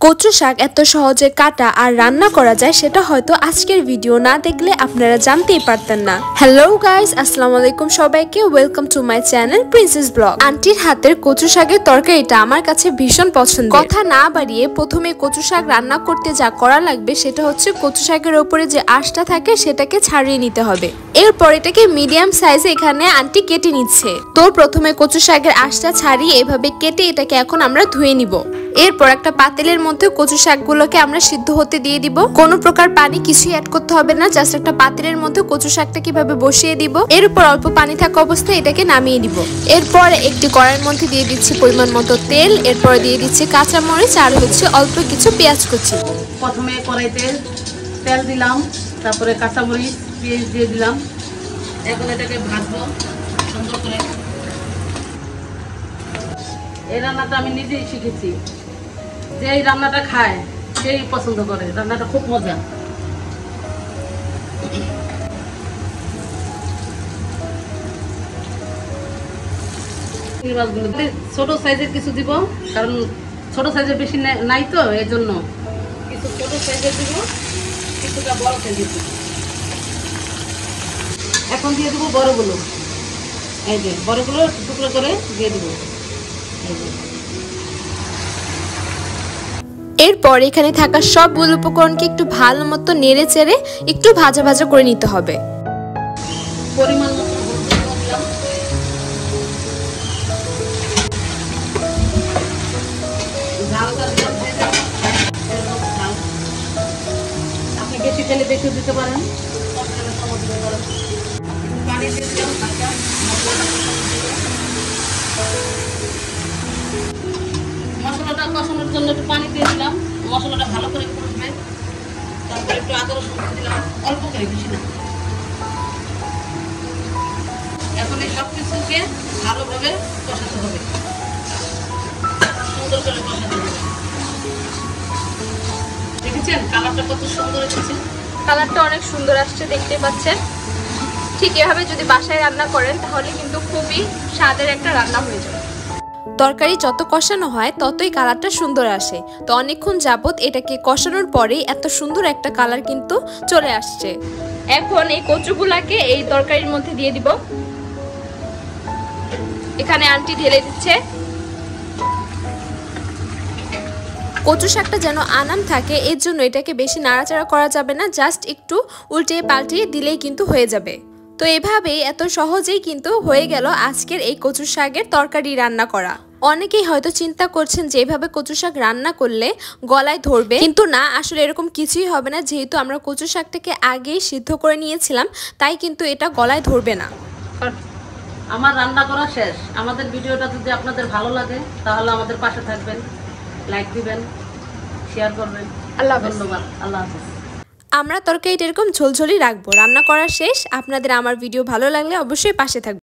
কচু শাক এত সহজে কাটা আর রান্না করা যায় সেটা হয়তো আজকের ভিডিও না দেখলে আপনারা জানতেই পারতেন না। হ্যালো গাইস, আসসালামু আলাইকুম সবাইকে, welcome to my channel princess blog. আন্টির হাতের কচু শাকের তরকারিটা আমার কাছে ভীষণ পছন্দ। কথা না বাড়িয়ে প্রথমে কচু শাক রান্না করতে যা করা লাগবে সেটা হচ্ছে কচু শাকের উপরে যে আঁশটা থাকে সেটাকে ছাড়িয়ে নিতে হবে। এরপর এটাকে মিডিয়াম সাইজে এখানে আন্টি কেটে নিচ্ছে। তো প্রথমে কচু শাকের আঁশটা ছাড়িয়ে এভাবে কেটে এটাকে এখন আমরা ধুয়ে নিব। এরপর একটা পাতিলের মধ্যে কচু শাকগুলোকে আমরা সিদ্ধ হতে দিয়ে দিব। কোনো প্রকার পানি কিছুই অ্যাড করতে হবে না, জাস্ট একটা পাতিলের মধ্যে কচু শাকটা কিভাবে বসিয়ে দিব। এরপর অল্প পানি থাকা অবস্থায় এটাকে নামিয়ে দিব। এরপর একটি কড়াইয়ের মধ্যে দিয়ে দিচ্ছি পরিমাণ মতো তেল, এরপর দিয়ে দিচ্ছি কাঁচা মরিচ আর হচ্ছে অল্প কিছু পেঁয়াজ কুচি। প্রথমে কড়াইতে তেল দিলাম, তারপরে কাঁচা মরিচ পেঁয়াজ দিয়ে দিলাম। এখন এটাকে ভাজবো সুন্দর করে। এই রান্নাটা আমি নিজেই শিখেছি, যে এই রান্নাটা খায় সেই পছন্দ করে, রান্নাটা খুব মজা। ছোট সাইজের কিছু দিব, কারণ ছোট সাইজের বেশি নাই তো, এই জন্য কিছু ছোট সাইজের দিব, কিছুটা বড় সাইজের দিব। এখন দিয়ে দেবো বড়গুলো, এই যে বড়গুলো টুকরো করে দিয়ে দেবো। এরপর এখানে থাকা সবগুলো উপকরণকে একটু ভালো মতো নেড়ে চেড়ে একটু ভাজা ভাজা করে নিতে হবে। পরিমাণ মতো দিলাম, ঝালটা দিলাম, আপনি বেশি খেলে বেশি দিতে পারেন, পানি দিয়ে দিলাম। মশলাটা কষানোর জন্য একটু পানি দিয়ে দিলাম, মশলাটা ভালো করে কষবে। তারপরে একটু আদা রসুন দিলাম, অল্প করে, বেশি না। এখন এই সব কিছুকে ভালোভাবে কষাতে হবে, সুন্দর করে কষাতে হবে। দেখেছেন কালারটা কত সুন্দর এসেছে? কালারটা অনেক সুন্দর আসছে, দেখতে পাচ্ছেন। ঠিক এভাবে যদি বাসায় রান্না করেন তাহলে কিন্তু খুবই স্বাদের একটা রান্না হয়ে যাবে। তরকারি যত কষানো হয় ততই কালারটা সুন্দর আসে। তো অনেকক্ষণ যাবত এটাকে কষানোর পরেই এত সুন্দর একটা কালার কিন্তু চলে আসছে। এখন এই কচুগুলাকে এই তরকারির মধ্যে দিয়ে দিব। এখানে আন্টি ঢেলে দিচ্ছে। কচু শাকটা যেন আনাম থাকে এর জন্য এটাকে বেশি নাড়াচাড়া করা যাবে না, জাস্ট একটু উল্টে পাল্টিয়ে দিলেই কিন্তু হয়ে যাবে। তো এভাবেই এত সহজেই কিন্তু হয়ে গেল আজকের এই কচু শাকের তরকারি রান্না করা। অনেকেই হয়তো চিন্তা করছেন যে এভাবে কচু শাক রান্না করলে গলায় ধরবে, কিন্তু না, আসলে এরকম কিছুই হবে না। যেহেতু আমরা কচু শাকটাকে আগেই সিদ্ধ করে নিয়েছিলাম তাই কিন্তু এটা গলায় ধরবে না। আমার রান্না করা শেষ। আমাদের ভিডিওটা যদি আপনাদের ভালো লাগে তাহলে আমাদের পাশে থাকবেন, লাইক দিবেন, শেয়ার করবেন। আল্লাহ হাফেজ। ধন্যবাদ। আল্লাহ হাফেজ। আমরা তরকারিটা এরকম ঝোলঝোলই রাখবো। রান্না করা শেষ। আপনাদের আমার ভিডিও ভালো লাগলে অবশ্যই পাশে থাকবেন।